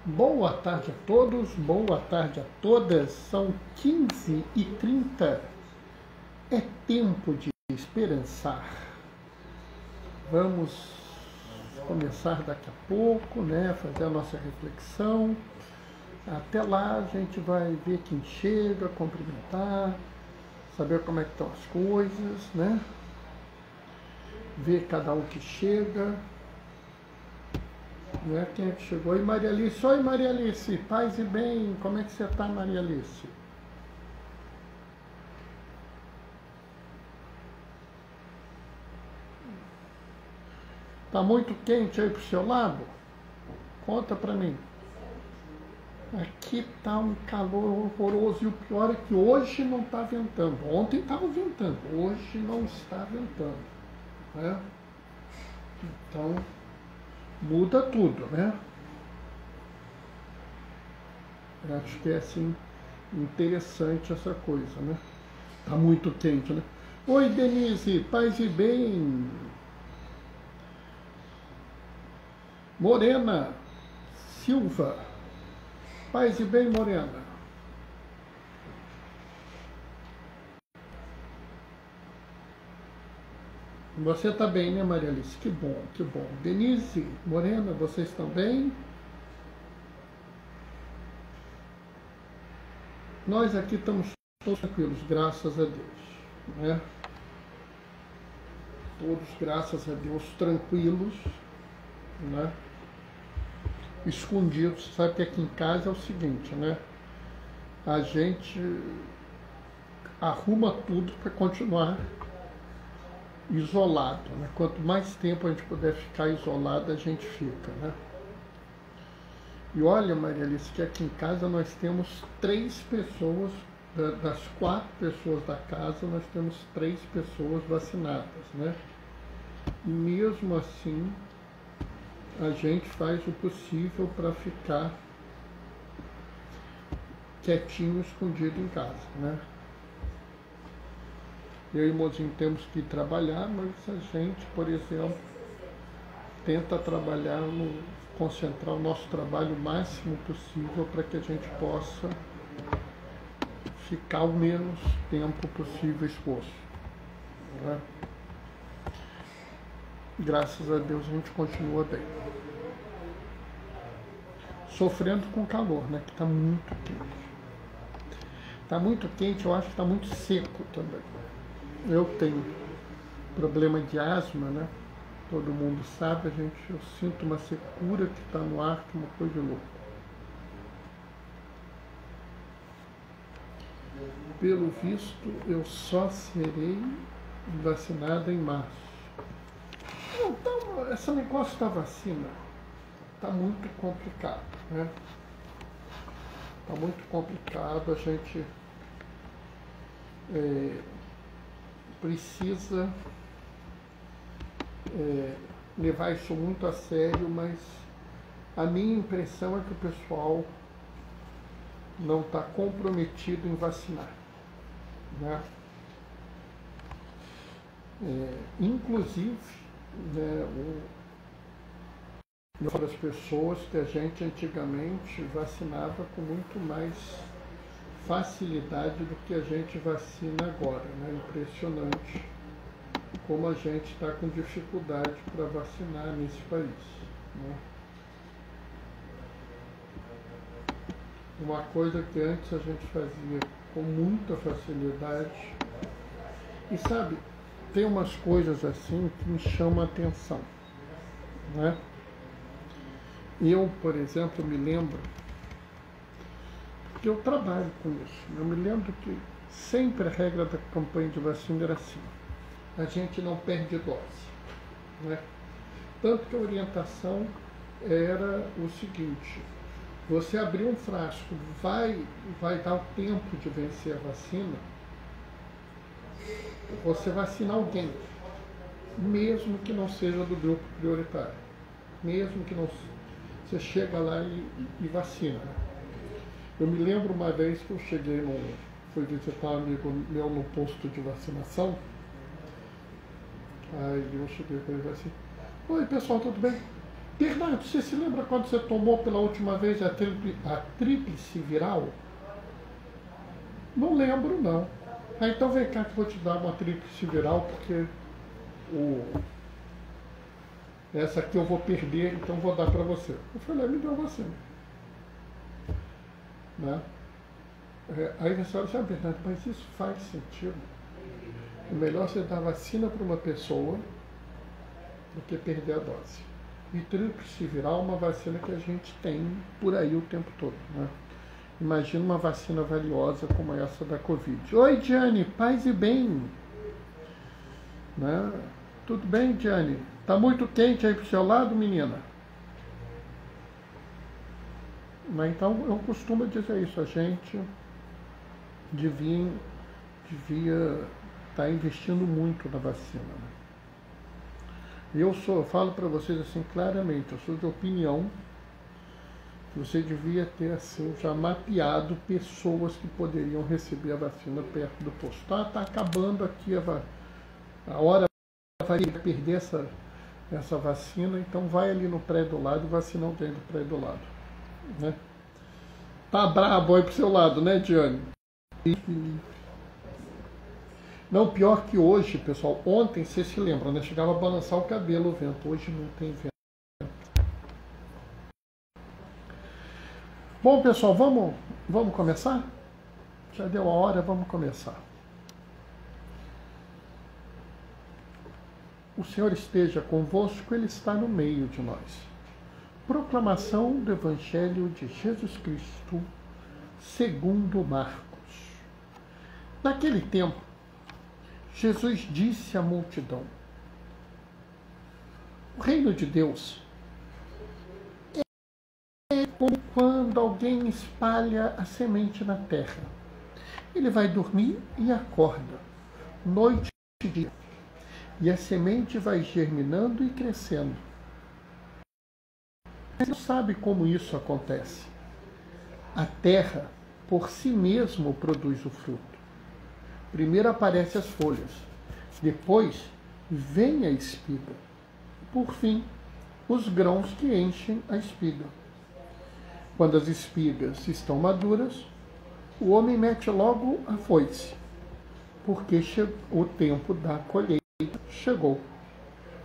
Boa tarde a todos, boa tarde a todas. São 15h30. É tempo de esperançar. Vamos começar daqui a pouco, né? Fazer a nossa reflexão. Até lá a gente vai ver quem chega, cumprimentar, saber como é que estão as coisas, né? Ver cada um que chega. Né? Quem é que chegou? Oi, Maria Alice. Oi, Maria Alice. Paz e bem. Como é que você está, Maria Alice? Tá muito quente aí pro seu lado? Conta pra mim. Aqui tá um calor horroroso e o pior é que hoje não está ventando. Ontem estava ventando, hoje não está ventando, né? Então muda tudo, né? Eu acho que é assim interessante essa coisa, né? Tá muito quente, né? Oi, Denise, paz e bem. Morena Silva, paz e bem, Morena. Você está bem, né, Maria Alice? Que bom, que bom. Denise, Morena, vocês estão bem? Nós aqui estamos todos tranquilos, graças a Deus, né? Todos, graças a Deus, tranquilos, né? Escondidos. Sabe que aqui em casa é o seguinte, né? A gente arruma tudo para continuar isolado, né? Quanto mais tempo a gente puder ficar isolado, a gente fica, né? E olha, Maria Alice, que aqui em casa nós temos 3 pessoas, das 4 pessoas da casa, nós temos 3 pessoas vacinadas, né? E mesmo assim, a gente faz o possível para ficar quietinho, escondido em casa, né? Eu e o mozinho temos que ir trabalhar, mas a gente, por exemplo, tenta trabalhar, concentrar o nosso trabalho o máximo possível para que a gente possa ficar o menos tempo possível exposto, né? Graças a Deus a gente continua bem. Sofrendo com calor, né? Que está muito quente. Está muito quente, eu acho que está muito seco também. Eu tenho problema de asma, né? Todo mundo sabe, eu sinto uma secura que está no ar, que é uma coisa louca. Pelo visto, eu só serei vacinada em março. Então, esse negócio da vacina está muito complicado, né? Está muito complicado, a gente precisa levar isso muito a sério, mas a minha impressão é que o pessoal não está comprometido em vacinar, né? Inclusive, né, das pessoas que a gente antigamente vacinava com muito mais facilidade do que a gente vacina agora, né? Impressionante como a gente está com dificuldade para vacinar nesse país, né? Uma coisa que antes a gente fazia com muita facilidade. E sabe, tem umas coisas assim que me chamam a atenção, né? Eu, por exemplo, me lembro, porque eu trabalho com isso, eu me lembro que sempre a regra da campanha de vacina era assim: a gente não perde dose, né? Tanto que a orientação era o seguinte: você abrir um frasco, vai dar o tempo de vencer a vacina, você vacina alguém, mesmo que não seja do grupo prioritário, mesmo que não, você chega lá e vacina. Eu me lembro uma vez que eu fui visitar um amigo meu no posto de vacinação. Aí eu cheguei para ele assim: oi pessoal, tudo bem? Bernardo, você se lembra quando você tomou pela última vez a tríplice viral? Não lembro, não. Então vem cá que eu vou te dar uma tríplice viral, porque essa aqui eu vou perder, então vou dar para você. Eu falei, me deu a vacina. Né? Aí você olha, sabe, Bernardo, mas isso faz sentido. É melhor você dar vacina para uma pessoa do que perder a dose. E tríplice viral é uma vacina que a gente tem por aí o tempo todo. Né? Imagina uma vacina valiosa como essa da Covid. Oi, Diane, paz e bem. Né? Tudo bem, Diane? Tá muito quente aí pro seu lado, menina? Mas então eu costumo dizer isso, a gente devia estar investindo muito na vacina. Né? Eu falo para vocês assim claramente, eu sou de opinião que você devia ter assim já mapeado pessoas que poderiam receber a vacina perto do posto. Tá acabando aqui a hora vai perder essa vacina, então vai ali no prédio do lado e vacina alguém do prédio do lado. Né? Tá brabo aí pro seu lado, né, Diane? Não, pior que hoje, pessoal, ontem, vocês se lembram, né? Chegava a balançar o cabelo o vento, hoje não tem vento. Bom, pessoal, vamos começar? Já deu a hora, vamos começar. O Senhor esteja convosco, Ele está no meio de nós. Proclamação do Evangelho de Jesus Cristo, segundo Marcos. Naquele tempo, Jesus disse à multidão: o reino de Deus é como quando alguém espalha a semente na terra. Ele vai dormir e acorda, noite e dia, e a semente vai germinando e crescendo. Mas não sabe como isso acontece. A terra, por si mesmo, produz o fruto. Primeiro aparecem as folhas, depois vem a espiga. Por fim, os grãos que enchem a espiga. Quando as espigas estão maduras, o homem mete logo a foice, porque o tempo da colheita chegou.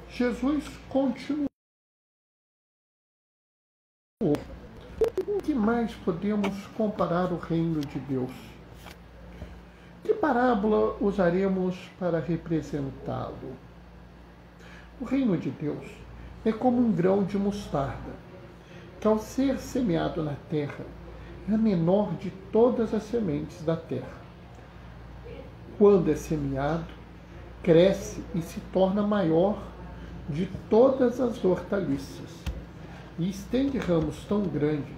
Jesus continuou. O que mais podemos comparar o reino de Deus? Que parábola usaremos para representá-lo? O reino de Deus é como um grão de mostarda, que ao ser semeado na terra, é a menor de todas as sementes da terra. Quando é semeado, cresce e se torna maior de todas as hortaliças, e estende ramos tão grandes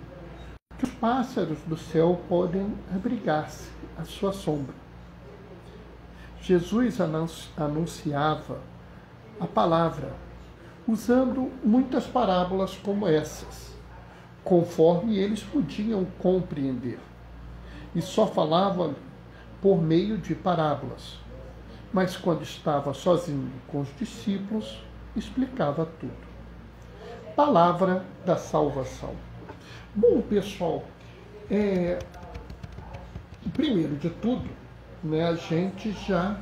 que os pássaros do céu podem abrigar-se à sua sombra. Jesus anunciava a palavra usando muitas parábolas como essas, conforme eles podiam compreender, e só falava por meio de parábolas. Mas quando estava sozinho com os discípulos, explicava tudo. Palavra da salvação. Bom, pessoal, primeiro de tudo, né, a gente já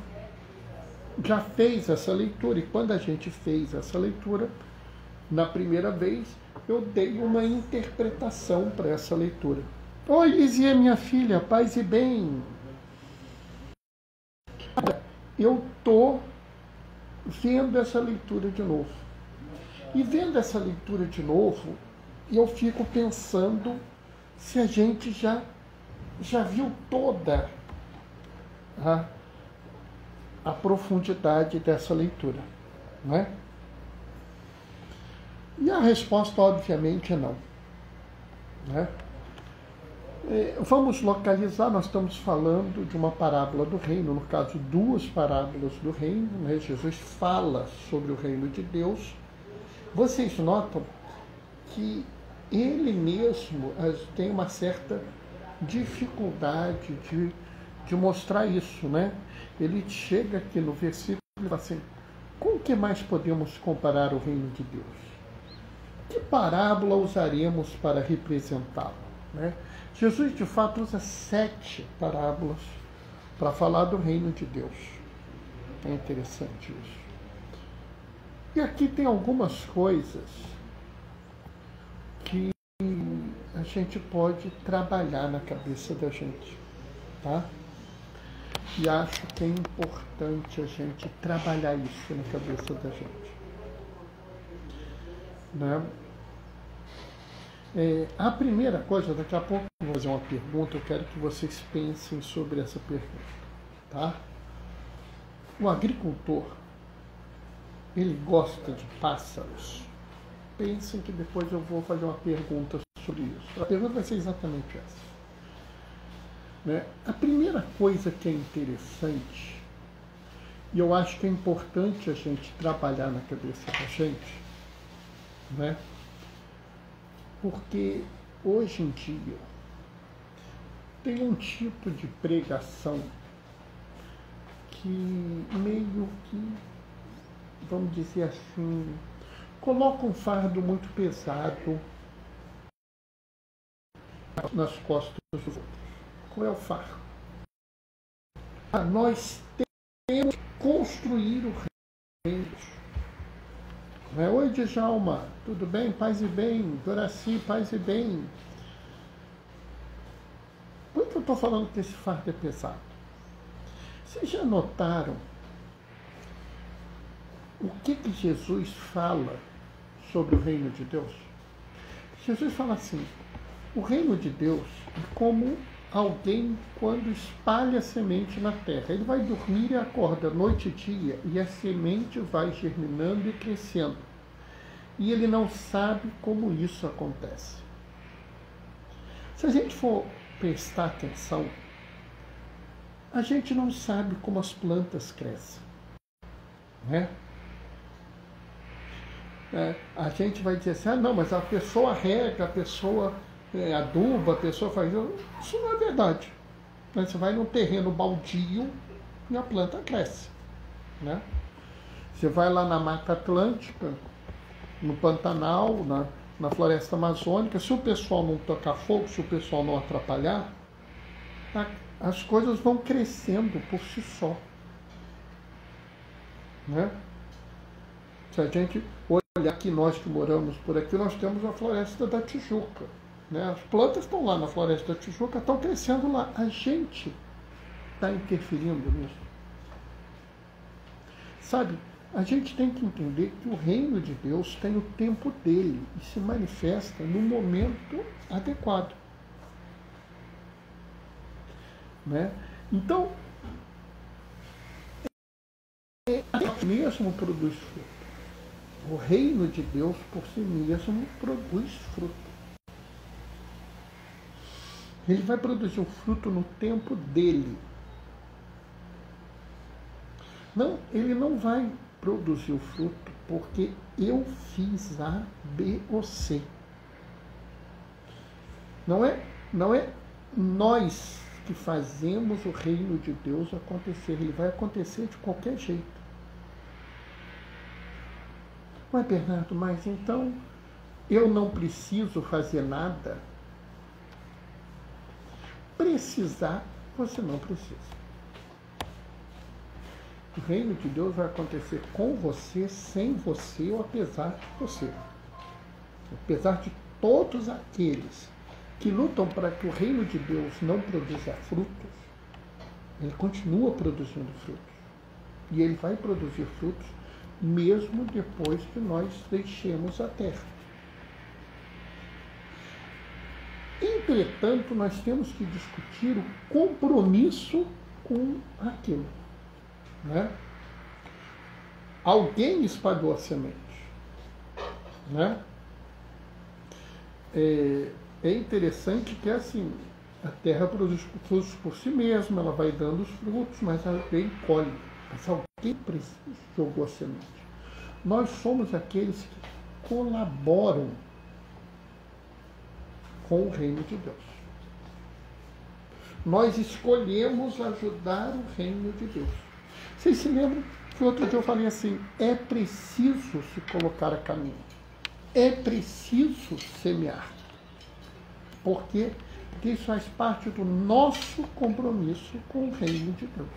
fez essa leitura, e quando a gente fez essa leitura, na primeira vez, eu dei uma interpretação para essa leitura. Oi, Lizia, minha filha, paz e bem. Eu estou vendo essa leitura de novo. E vendo essa leitura de novo, eu fico pensando se a gente já viu toda a profundidade dessa leitura, não é? E a resposta, obviamente, é não. Né? Vamos localizar, nós estamos falando de uma parábola do reino, no caso, duas parábolas do reino, né? Jesus fala sobre o reino de Deus. Vocês notam que ele mesmo tem uma certa dificuldade de mostrar isso, né? Ele chega aqui no versículo e fala assim: com o que mais podemos comparar o reino de Deus? Que parábola usaremos para representá-lo? Né? Jesus, de fato, usa 7 parábolas para falar do reino de Deus. É interessante isso. E aqui tem algumas coisas que a gente pode trabalhar na cabeça da gente, tá? E acho que é importante a gente trabalhar isso na cabeça da gente, né? A primeira coisa, daqui a pouco eu vou fazer uma pergunta, eu quero que vocês pensem sobre essa pergunta, tá? O agricultor, ele gosta de pássaros? Pensem que depois eu vou fazer uma pergunta sobre isso. A pergunta vai ser exatamente essa, né? A primeira coisa que é interessante, e eu acho que é importante a gente trabalhar na cabeça da gente, né? Porque hoje em dia tem um tipo de pregação que meio que, vamos dizer assim, coloca um fardo muito pesado nas costas dos outros. Qual é o fardo? Nós temos que construir o reino. Oi, Djalma, tudo bem? Paz e bem. Doraci, paz e bem. Por que eu estou falando que esse fardo é pesado? Vocês já notaram o que Jesus fala sobre o reino de Deus? Jesus fala assim: o reino de Deus é como alguém quando espalha a semente na terra. Ele vai dormir e acorda noite e dia, e a semente vai germinando e crescendo. E ele não sabe como isso acontece. Se a gente for prestar atenção, a gente não sabe como as plantas crescem, né? A gente vai dizer assim, não, mas a pessoa rega, a pessoa aduba, a pessoa faz... Isso não é verdade. Você vai num terreno baldio e a planta cresce, né? Você vai lá na Mata Atlântica, no Pantanal, na Floresta Amazônica, se o pessoal não tocar fogo, se o pessoal não atrapalhar, as coisas vão crescendo por si só, né? Se a gente olhar aqui, nós que moramos por aqui, nós temos a Floresta da Tijuca, né? As plantas estão lá na Floresta da Tijuca, estão crescendo lá. A gente está interferindo nisso. Sabe, a gente tem que entender que o reino de Deus tem o tempo dele e se manifesta no momento adequado, né? Então, Deus mesmo produz fruto. O reino de Deus por si mesmo produz fruto. Ele vai produzir o fruto no tempo dele. Não, ele não vai produzir o fruto porque eu fiz A, B ou C. Não é nós que fazemos o reino de Deus acontecer. Ele vai acontecer de qualquer jeito. Mas, Bernardo, mas então eu não preciso fazer nada? Precisar, você não precisa. O reino de Deus vai acontecer com você, sem você ou apesar de você. Apesar de todos aqueles que lutam para que o reino de Deus não produza frutos, ele continua produzindo frutos. E ele vai produzir frutos mesmo depois que nós deixemos a terra. Entretanto, nós temos que discutir o compromisso com aquilo, né? Alguém espalhou a semente, né? É interessante que assim, a terra produz frutos por si mesma, ela vai dando os frutos, mas alguém colhe. Mas alguém jogou a semente. Nós somos aqueles que colaboram com o reino de Deus. Nós escolhemos ajudar o reino de Deus. Vocês se lembram que outro dia eu falei assim, é preciso se colocar a caminho. é preciso semear. Por quê? Porque isso faz parte do nosso compromisso com o reino de Deus.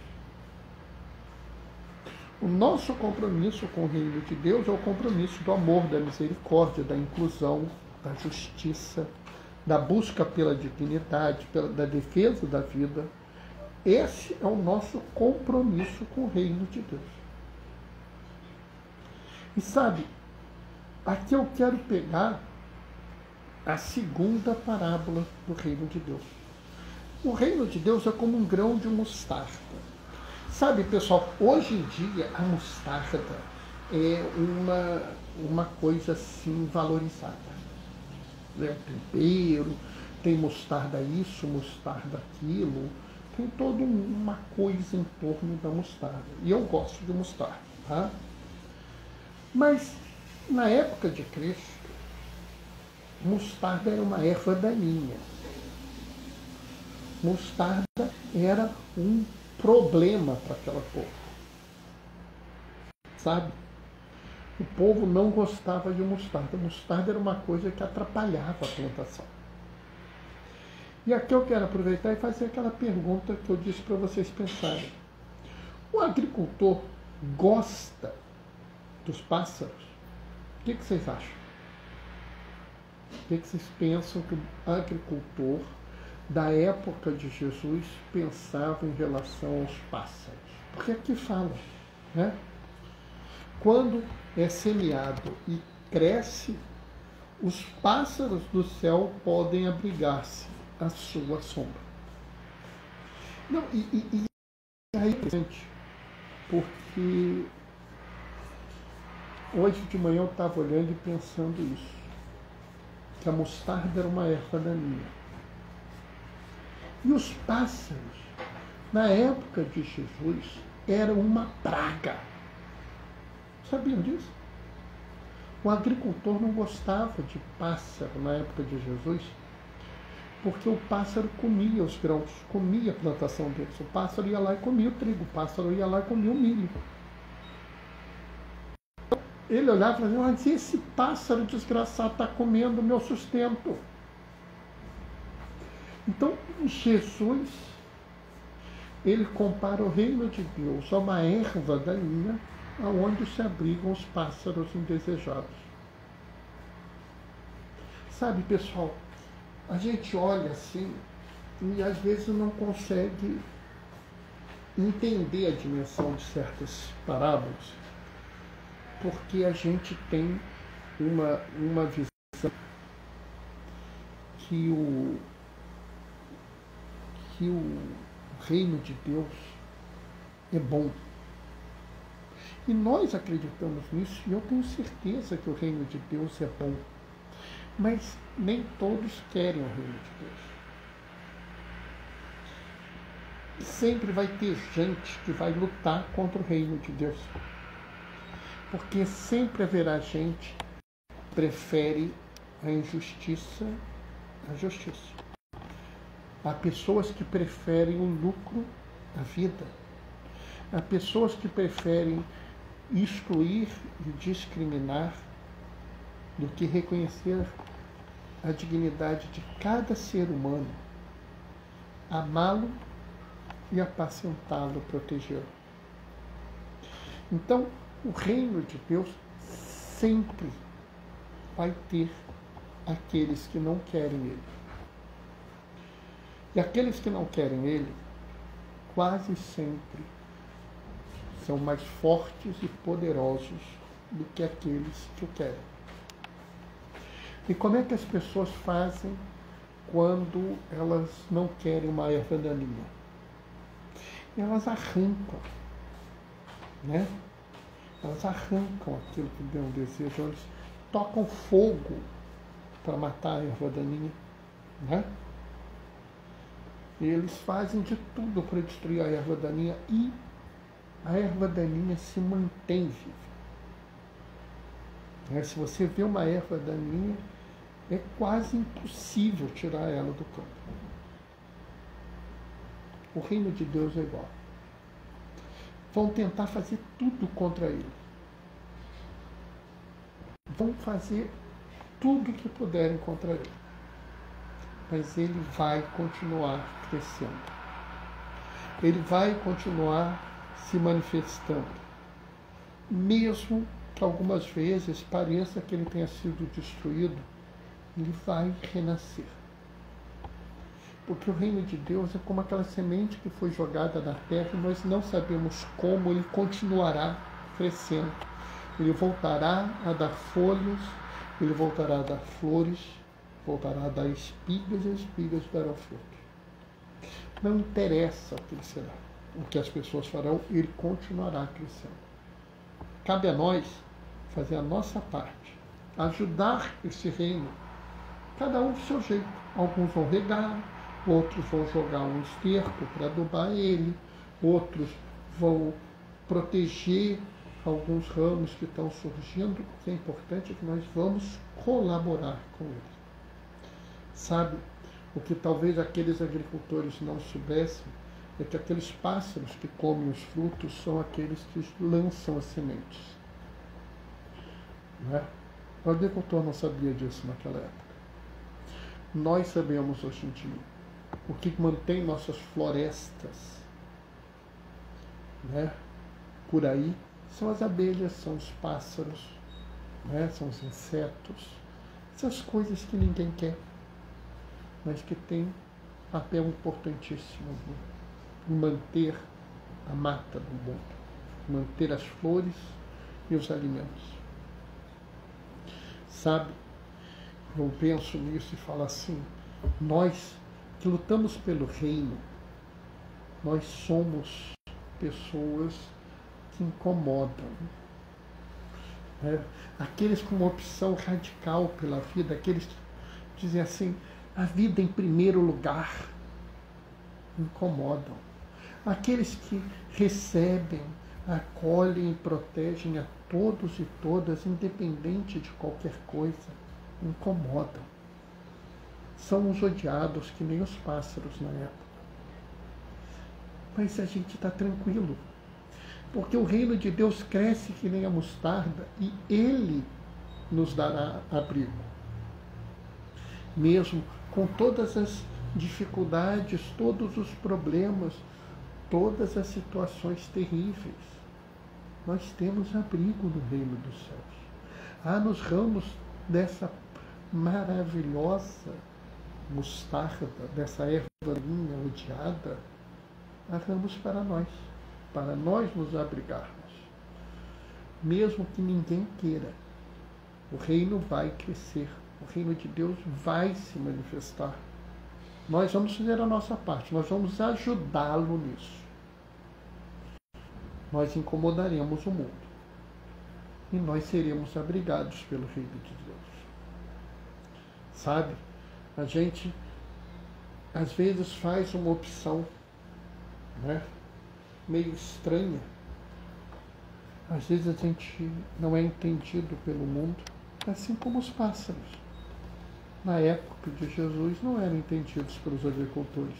O nosso compromisso com o reino de Deus é o compromisso do amor, da misericórdia, da inclusão, da justiça, da busca pela dignidade, da defesa da vida. Esse é o nosso compromisso com o reino de Deus. E sabe, aqui eu quero pegar a segunda parábola do reino de Deus. O reino de Deus é como um grão de mostarda. Sabe, pessoal, hoje em dia a mostarda é uma coisa assim valorizada. É um tempero, tem mostarda isso, mostarda aquilo, tem toda uma coisa em torno da mostarda. E eu gosto de mostarda, tá? Mas na época de Cristo, mostarda era uma erva daninha. Mostarda era um problema para aquela povo. Sabe? O povo não gostava de mostarda. Mostarda era uma coisa que atrapalhava a plantação. E aqui eu quero aproveitar e fazer aquela pergunta que eu disse para vocês pensarem. O agricultor gosta dos pássaros? O que vocês acham? O que vocês pensam que o agricultor da época de Jesus pensava em relação aos pássaros? Porque aqui fala, né? Quando é semeado e cresce, os pássaros do céu podem abrigar-se à sua sombra. Não, e é interessante, porque hoje de manhã eu estava olhando e pensando isso, que a mostarda era uma erva daninha. E os pássaros, na época de Jesus, eram uma praga. Sabiam disso? O agricultor não gostava de pássaro na época de Jesus, porque o pássaro comia os grãos, comia a plantação deles. O pássaro ia lá e comia o trigo, o pássaro ia lá e comia o milho. Ele olhava e falava, mas esse pássaro desgraçado está comendo o meu sustento. Então, Jesus, ele compara o reino de Deus a uma erva daninha aonde se abrigam os pássaros indesejados. Sabe, pessoal, a gente olha assim e às vezes não consegue entender a dimensão de certas parábolas, porque a gente tem uma visão que o reino de Deus é bom. E nós acreditamos nisso, e eu tenho certeza que o reino de Deus é bom. Mas nem todos querem o reino de Deus. Sempre vai ter gente que vai lutar contra o reino de Deus. Porque sempre haverá gente que prefere a injustiça à justiça. Há pessoas que preferem o lucro da vida. Há pessoas que preferem excluir e discriminar do que reconhecer a dignidade de cada ser humano, amá-lo e apacentá-lo, protegê-lo. Então, o reino de Deus sempre vai ter aqueles que não querem ele. E aqueles que não querem ele, quase sempre são mais fortes e poderosos do que aqueles que o querem. E como é que as pessoas fazem quando elas não querem uma erva daninha? Elas arrancam, né? Elas arrancam aquilo que Deus deseja, eles tocam fogo para matar a erva daninha, né? E eles fazem de tudo para destruir a erva daninha e a erva daninha se mantém viva. Se você vê uma erva daninha, é quase impossível tirar ela do campo. O reino de Deus é igual. Vão tentar fazer tudo contra ele. Vão fazer tudo que puderem contra ele. Mas ele vai continuar crescendo. Ele vai continuar se manifestando. Mesmo que algumas vezes pareça que ele tenha sido destruído, ele vai renascer. Porque o reino de Deus é como aquela semente que foi jogada na terra e nós não sabemos como ele continuará crescendo. Ele voltará a dar folhas, ele voltará a dar flores, voltará a dar espigas e as espigas darão fruto. Não interessa o que ele será, o que as pessoas farão, ele continuará crescendo. Cabe a nós fazer a nossa parte, ajudar esse reino, cada um do seu jeito. Alguns vão regar, outros vão jogar um esterco para adubar ele, outros vão proteger alguns ramos que estão surgindo. O que é importante é que nós vamos colaborar com ele. Sabe, o que talvez aqueles agricultores não soubessem é que aqueles pássaros que comem os frutos são aqueles que lançam as sementes. Não é? O agricultor não sabia disso naquela época. Nós sabemos hoje em dia. O que mantém nossas florestas, né, por aí são as abelhas, são os pássaros, né, são os insetos, essas coisas que ninguém quer, mas que têm papel importantíssimo em manter a mata do mundo, manter as flores e os alimentos. Sabe, eu penso nisso e falo assim, nós que lutamos pelo reino, nós somos pessoas que incomodam. Aqueles com uma opção radical pela vida, aqueles que dizem assim, a vida em primeiro lugar, incomodam. Aqueles que recebem, acolhem e protegem a todos e todas, independente de qualquer coisa, incomodam. São os odiados que nem os pássaros na época. Mas a gente está tranquilo, porque o reino de Deus cresce que nem a mostarda e ele nos dará abrigo. Mesmo com todas as dificuldades, todos os problemas, todas as situações terríveis, nós temos abrigo no reino dos céus. Nos ramos dessa maravilhosa mostarda, dessa ervalinha odiada, há ramos para nós nos abrigarmos. Mesmo que ninguém queira, o reino vai crescer, o reino de Deus vai se manifestar. Nós vamos fazer a nossa parte, nós vamos ajudá-lo nisso. Nós incomodaremos o mundo e nós seremos abrigados pelo reino de Deus. Sabe, a gente às vezes faz uma opção, né, meio estranha. Às vezes a gente não é entendido pelo mundo, assim como os pássaros. Na época de Jesus não eram entendidos pelos agricultores.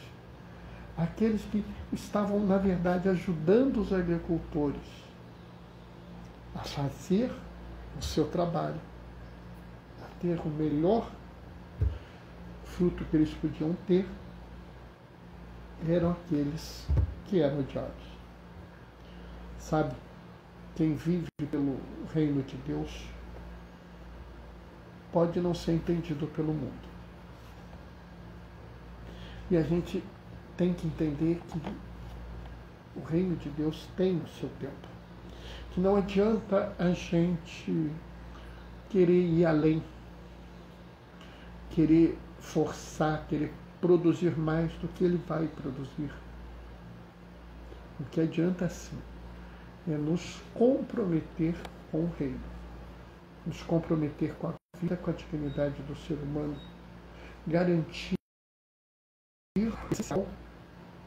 Aqueles que estavam, na verdade, ajudando os agricultores a fazer o seu trabalho, a ter o melhor fruto que eles podiam ter, eram aqueles que eram odiados. Sabe, quem vive pelo reino de Deus pode não ser entendido pelo mundo. E a gente tem que entender que o reino de Deus tem o seu tempo. Que não adianta a gente querer ir além, querer forçar, querer produzir mais do que ele vai produzir. O que adianta sim é nos comprometer com o reino, nos comprometer com a vida, com a dignidade do ser humano, garantir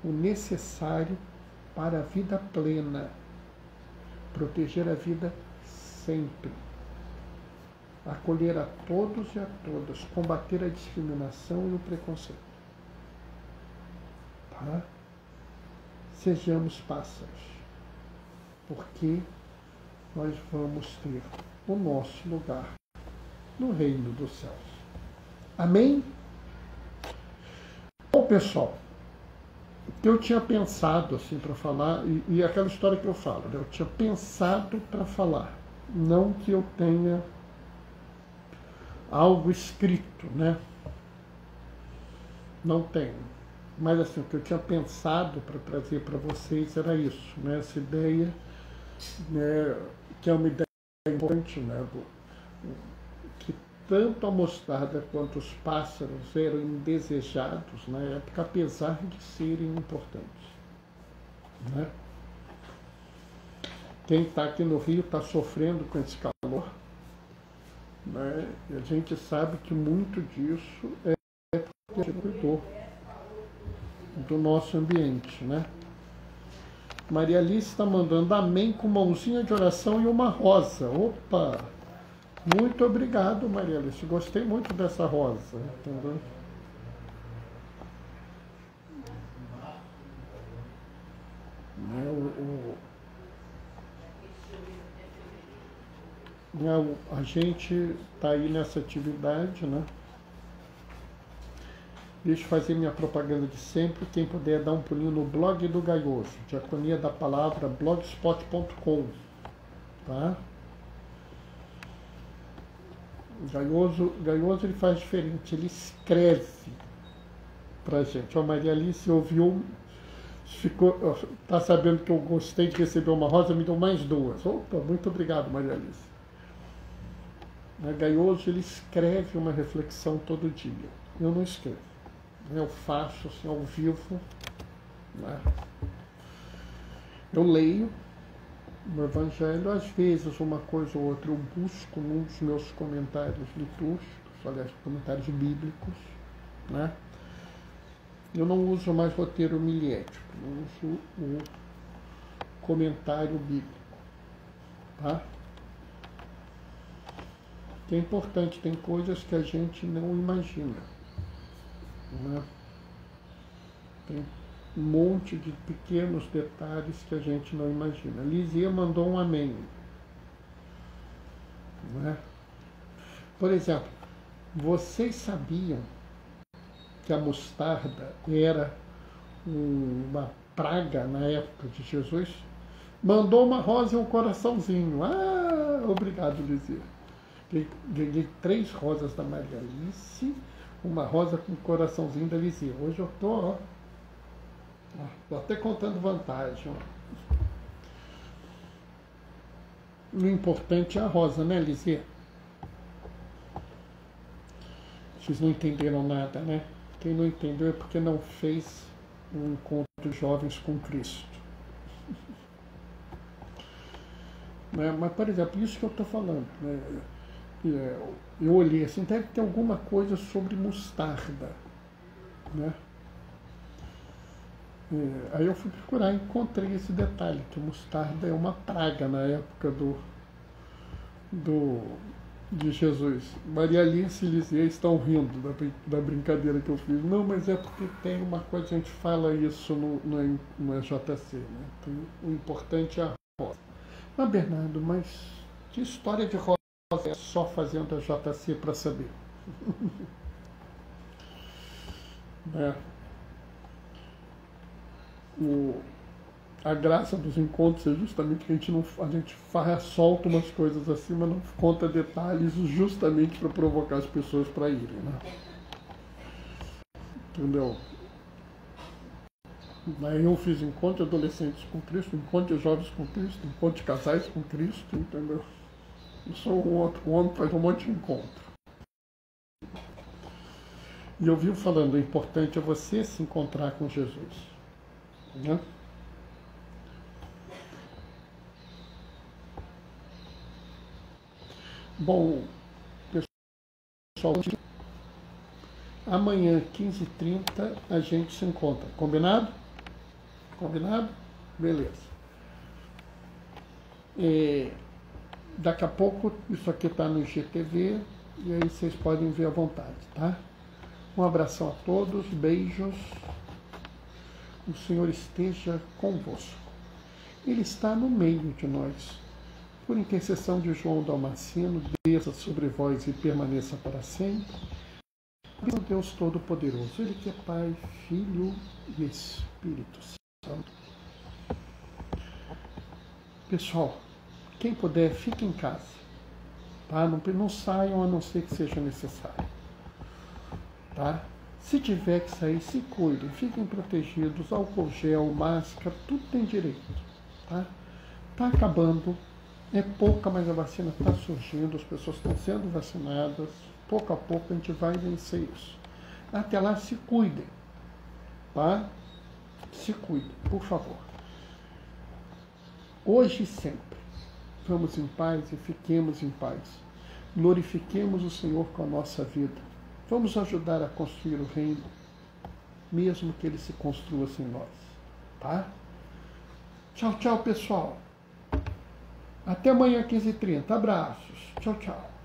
o necessário para a vida plena, proteger a vida sempre, acolher a todos e a todas, combater a discriminação e o preconceito. Tá? Sejamos pássaros, porque nós vamos ter o nosso lugar no reino dos céus. Amém? Bom, pessoal, o que eu tinha pensado assim para falar, e aquela história que eu falo, né? Eu tinha pensado para falar, não que eu tenha algo escrito, né? Não tenho. Mas assim, o que eu tinha pensado para trazer para vocês era isso, né? Essa ideia, né, que é uma ideia importante, né? Que tanto a mostarda quanto os pássaros eram indesejados na época, apesar de serem importantes, né? Quem está aqui no Rio está sofrendo com esse calor, né? E a gente sabe que muito disso é porque a gente cuidou do nosso ambiente, né? Maria Alice está mandando amém com mãozinha de oração e uma rosa. Opa! Muito obrigado, Maria Alice. Gostei muito dessa rosa. Entendeu? A gente está aí nessa atividade, né? Deixa eu fazer minha propaganda de sempre. Quem puder dar um pulinho no blog do Gaioso, Diaconia da Palavra, blogspot.com, tá? Gaioso ele faz diferente, ele escreve pra gente. Ó, Maria Alice ouviu, tá sabendo que eu gostei de receber uma rosa, me deu mais duas. Opa, muito obrigado, Maria Alice. Gaioso, ele escreve uma reflexão todo dia. Eu não escrevo. Eu faço assim ao vivo, né? Eu leio no Evangelho, às vezes uma coisa ou outra eu busco num dos meus comentários litúrgicos, aliás, comentários bíblicos, né? Eu não uso mais roteiro homilético, eu uso o comentário bíblico, tá? Que é importante, tem coisas que a gente não imagina, né? Tem um monte de pequenos detalhes que a gente não imagina. Lizia mandou um amém, né? Por exemplo, vocês sabiam que a mostarda era uma praga na época de Jesus? Mandou uma rosa e um coraçãozinho. Ah, obrigado, Lizia. Ganhei 3 rosas da Maria Alice, uma rosa com coraçãozinho da Lizia. Hoje eu tô até contando vantagem. O importante é a rosa, né, Lizia? Vocês não entenderam nada, né? Quem não entendeu é porque não fez um encontro de jovens com Cristo. Mas, por exemplo, isso que eu estou falando, né? Eu olhei assim, deve ter alguma coisa sobre mostarda, né? Aí eu fui procurar e encontrei esse detalhe, que mostarda é uma praga na época de Jesus. Maria Alice e Lizia estão rindo da brincadeira que eu fiz. Não, mas é porque tem uma coisa, a gente fala isso no EJC, né? O importante é a rosa. Mas, Bernardo, mas que história de rosa é só fazendo a JC para saber? A graça dos encontros é justamente que a gente solta umas coisas assim, mas não conta detalhes justamente para provocar as pessoas para irem, né? Entendeu? Daí eu fiz encontro de adolescentes com Cristo, encontro de jovens com Cristo, encontro de casais com Cristo, entendeu? Eu sou um homem que faz um monte de encontro. E eu vivo falando, o importante é você se encontrar com Jesus, né? Bom, pessoal, amanhã, 15h30, a gente se encontra. Combinado? Combinado? Beleza. Daqui a pouco, isso aqui está no IGTV, e aí vocês podem ver à vontade, tá? Um abração a todos, beijos. O Senhor esteja convosco. Ele está no meio de nós. por intercessão de João Damasceno, desça sobre vós e permaneça para sempre. Meu Deus Todo-Poderoso, Ele que é Pai, Filho e Espírito Santo. Pessoal, quem puder, fique em casa. Tá? Não saiam a não ser que seja necessário. Tá? Se tiver que sair, se cuidem, fiquem protegidos, álcool gel, máscara, tudo tem direito. Tá? Tá acabando, é pouca, mas a vacina está surgindo, as pessoas estão sendo vacinadas, pouco a pouco a gente vai vencer isso. Até lá, se cuidem, tá? Se cuidem, por favor. Hoje e sempre, vamos em paz e fiquemos em paz. Glorifiquemos o Senhor com a nossa vida. Vamos ajudar a construir o reino, mesmo que ele se construa sem nós, tá? Tchau, tchau, pessoal. Até amanhã, 15h30. Abraços. Tchau, tchau.